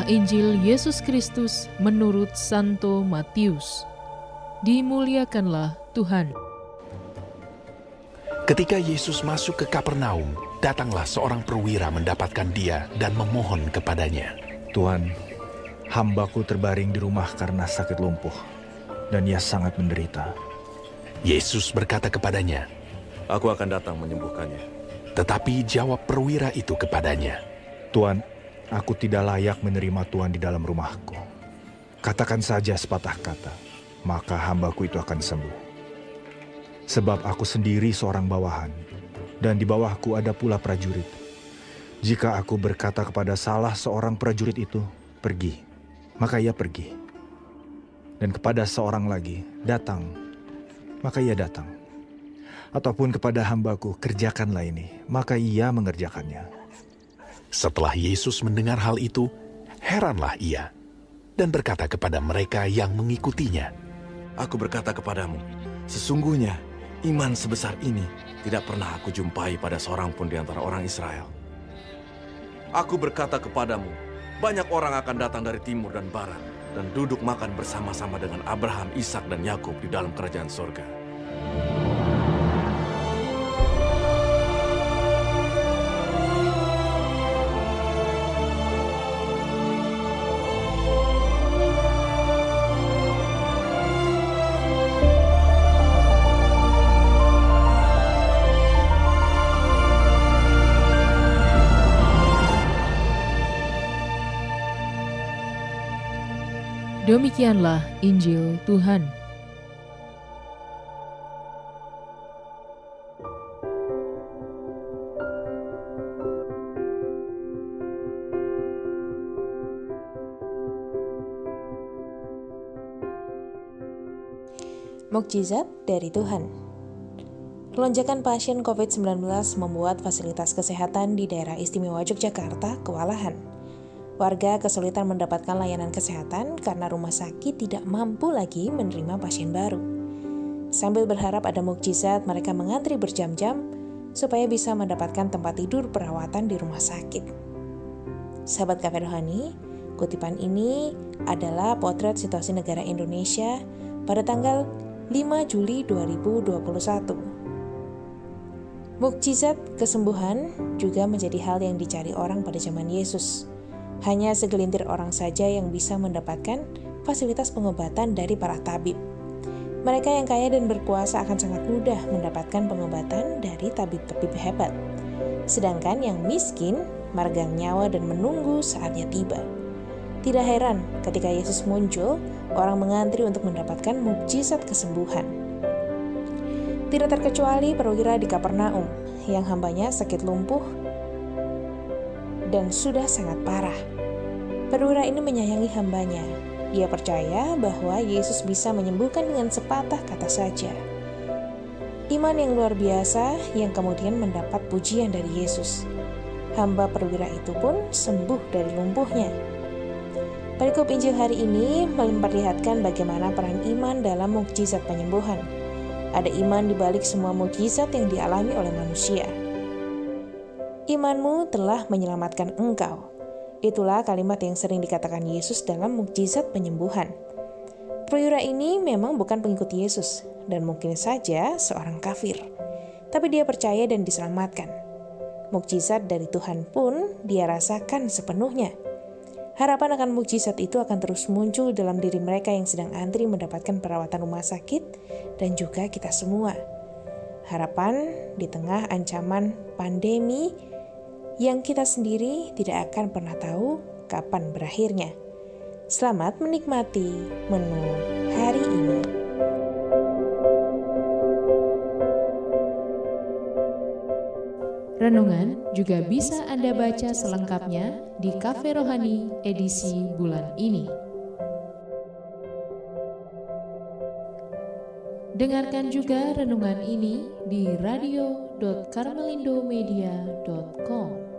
Inilah Injil Yesus Kristus menurut Santo Matius. Dimuliakanlah Tuhan. Ketika Yesus masuk ke Kapernaum, datanglah seorang perwira mendapatkan dia dan memohon kepadanya. Tuhan, hambaku terbaring di rumah karena sakit lumpuh, dan ia sangat menderita. Yesus berkata kepadanya, Aku akan datang menyembuhkannya. tetapi jawab perwira itu kepadanya, Tuhan, aku tidak layak menerima Tuhan di dalam rumahku. Katakan saja sepatah kata, maka hambaku itu akan sembuh. Sebab aku sendiri seorang bawahan, dan di bawahku ada pula prajurit. Jika aku berkata kepada salah seorang prajurit itu, pergi, maka ia pergi. Dan kepada seorang lagi, datang, maka ia datang. Ataupun kepada hambaku, kerjakanlah ini, maka ia mengerjakannya. Setelah Yesus mendengar hal itu, heranlah ia, dan berkata kepada mereka yang mengikutinya, Aku berkata kepadamu, sesungguhnya iman sebesar ini tidak pernah aku jumpai pada seorang pun di antara orang Israel. Aku berkata kepadamu, banyak orang akan datang dari timur dan barat, dan duduk makan bersama-sama dengan Abraham, Ishak, dan Yakub di dalam kerajaan surga. Demikianlah Injil Tuhan. Mukjizat dari Tuhan. Lonjakan pasien COVID-19 membuat fasilitas kesehatan di daerah istimewa Yogyakarta kewalahan. Warga kesulitan mendapatkan layanan kesehatan karena rumah sakit tidak mampu lagi menerima pasien baru. Sambil berharap ada mukjizat, mereka mengantri berjam-jam supaya bisa mendapatkan tempat tidur perawatan di rumah sakit. Sahabat Cafe Rohani, kutipan ini adalah potret situasi negara Indonesia pada tanggal 5 Juli 2021. Mukjizat kesembuhan juga menjadi hal yang dicari orang pada zaman Yesus. Hanya segelintir orang saja yang bisa mendapatkan fasilitas pengobatan dari para tabib. Mereka yang kaya dan berkuasa akan sangat mudah mendapatkan pengobatan dari tabib-tabib hebat. Sedangkan yang miskin, meregang nyawa dan menunggu saatnya tiba. Tidak heran ketika Yesus muncul, orang mengantri untuk mendapatkan mukjizat kesembuhan. Tidak terkecuali perwira di Kapernaum yang hambanya sakit lumpuh dan sudah sangat parah. Perwira ini menyayangi hambanya. Dia percaya bahwa Yesus bisa menyembuhkan dengan sepatah kata saja. Iman yang luar biasa yang kemudian mendapat pujian dari Yesus. Hamba perwira itu pun sembuh dari lumpuhnya. Perikop Injil hari ini memperlihatkan bagaimana peran iman dalam mukjizat penyembuhan. Ada iman di balik semua mukjizat yang dialami oleh manusia. Imanmu telah menyelamatkan engkau. Itulah kalimat yang sering dikatakan Yesus dalam mukjizat penyembuhan. Perwira ini memang bukan pengikut Yesus dan mungkin saja seorang kafir. Tapi dia percaya dan diselamatkan. Mukjizat dari Tuhan pun dia rasakan sepenuhnya. Harapan akan mukjizat itu akan terus muncul dalam diri mereka yang sedang antri mendapatkan perawatan rumah sakit dan juga kita semua. Harapan di tengah ancaman pandemi yang kita sendiri tidak akan pernah tahu kapan berakhirnya. Selamat menikmati menu hari ini. Renungan juga bisa Anda baca selengkapnya di Cafe Rohani edisi bulan ini. Dengarkan juga renungan ini di radio.karmelindomedia.com.